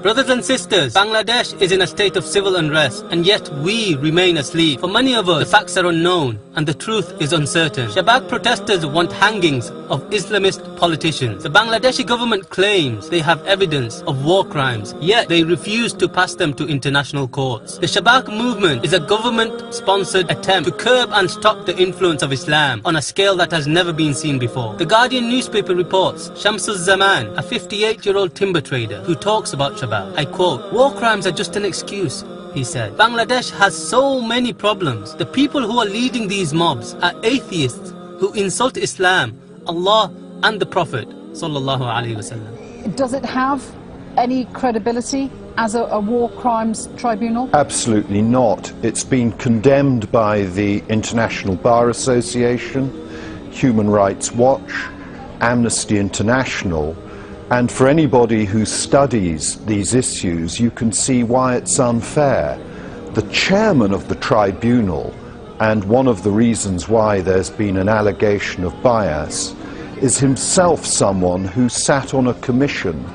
Brothers and sisters, Bangladesh is in a state of civil unrest, and yet we remain asleep. For many of us, the facts are unknown and the truth is uncertain. Shabab protesters want hangings of Islamist politicians. The Bangladeshi government claims they have evidence of war crimes, yet they refuse to pass them to international courts. The Shabab movement is a government-sponsored attempt to curb and stop the influence of Islam on a scale that has never been seen before. The Guardian newspaper reports Shamsul Zaman, a 58-year-old timber trader who talks about Shabab. I quote, "War crimes are just an excuse," he said. Bangladesh has so many problems. The people who are leading these mobs are atheists who insult Islam, Allah and the Prophet sallallahu alaihi wasallam. Does it have any credibility as a war crimes tribunal? Absolutely not. It's been condemned by the International Bar Association, Human Rights Watch, Amnesty International, and for anybody who studies these issues, you can see why it's unfair. The chairman of the tribunal, and one of the reasons why there's been an allegation of bias, is himself someone who sat on a commission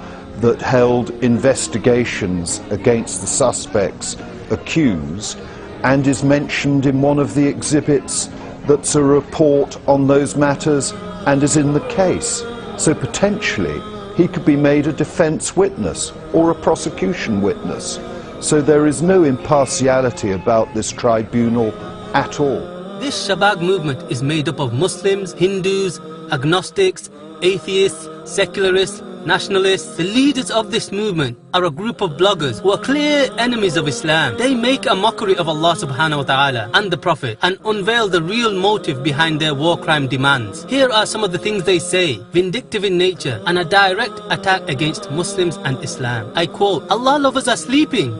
that held investigations against the suspects accused, and is mentioned in one of the exhibits that's a report on those matters and is in the case. So potentially he could be made a defense witness or a prosecution witness. So there is no impartiality about this tribunal at all. This Shabab movement is made up of Muslims, Hindus, agnostics, atheists, secularists, nationalists. The leaders of this movement are a group of bloggers who are clear enemies of Islam. They make a mockery of Allah subhanahu wa ta'ala and the Prophet and unveil the real motive behind their war crime demands. Here are some of the things they say, vindictive in nature and a direct attack against Muslims and Islam. I quote, "Allah lovers are sleeping.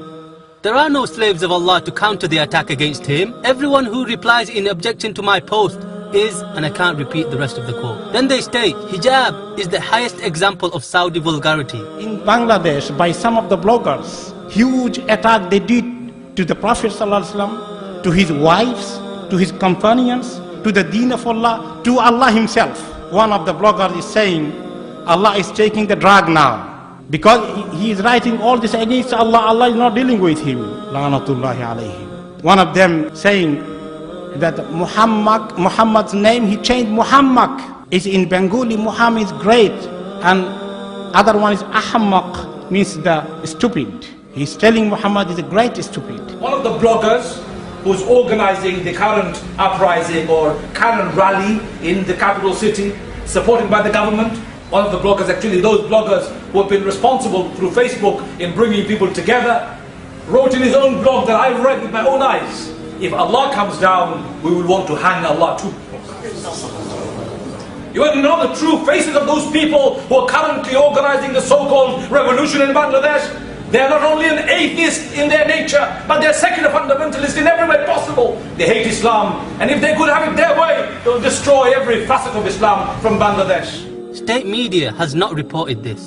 There are no slaves of Allah to counter the attack against him. Everyone who replies in objection to my post is," and I can't repeat the rest of the quote. Then they state, "Hijab is the highest example of Saudi vulgarity." In Bangladesh, by some of the bloggers, huge attack they did to the Prophet ﷺ, to his wives, to his companions, to the deen of Allah, to Allah himself. One of the bloggers is saying, Allah is taking the drug now. Because he is writing all this against Allah, Allah is not dealing with him. La'natullahi alayhi. One of them saying that Muhammad's name, he changed Muhammad. Is in Bengali, Muhammad is great. And other one is Ahmaq, means the stupid. He's telling Muhammad is a great stupid. One of the bloggers who's organizing the current uprising or current rally in the capital city, supported by the government, one of the bloggers, actually those bloggers who have been responsible through Facebook in bringing people together, wrote in his own blog that I've read with my own eyes, if Allah comes down, we will want to hang Allah too. You want to know the true faces of those people who are currently organizing the so-called revolution in Bangladesh? They are not only an atheist in their nature, but they are secular fundamentalists in every way possible. They hate Islam, and if they could have it their way, they will destroy every facet of Islam from Bangladesh. State media has not reported this.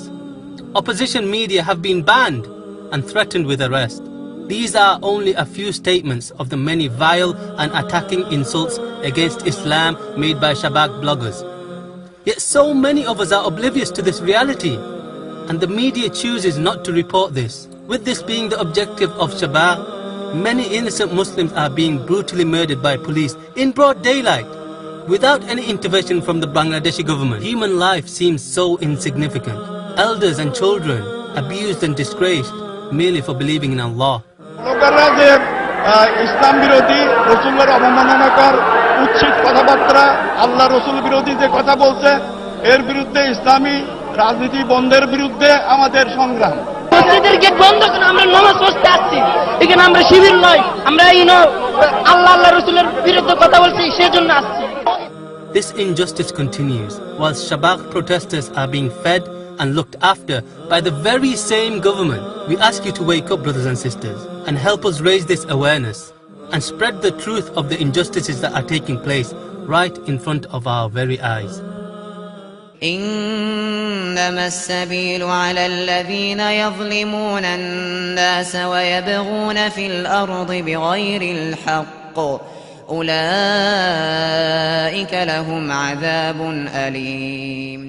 Opposition media have been banned and threatened with arrest. These are only a few statements of the many vile and attacking insults against Islam made by Shabab bloggers. Yet so many of us are oblivious to this reality, and the media chooses not to report this. With this being the objective of Shabab, many innocent Muslims are being brutally murdered by police in broad daylight, without any intervention from the Bangladeshi government. Human life seems so insignificant. Elders and children abused and disgraced merely for believing in Allah. ব্লগাররা যে ইসলাম বিরোধী, রসুলের অবমাননাকর উচ্ছিষ্ট কথাবার্তা, আল্লাহ রসুল বিরোধী যে কথা বলছে, এর বিরুদ্ধে ইসলামী রাজনীতি বন্ধের বিরুদ্ধে আমাদের সংগ্রাম। মসজিদের গেট বন্ধ করে আমরা নামাজ পড়তে আসছি, এখানে আমরা শিবির নয়, আমরা আল্লাহ রসুলের বিরুদ্ধে কথা বলছি, সেজন্য আসছি। This injustice continues whilst Shabab protesters are being fed and looked after by the very same government. We ask you to wake up, brothers and sisters, and help us raise this awareness and spread the truth of the injustices that are taking place right in front of our very eyes. إنما السبيل على الذين يظلمون الناس ويبغون في الأرض بغير الحق أولئك لهم عذاب أليم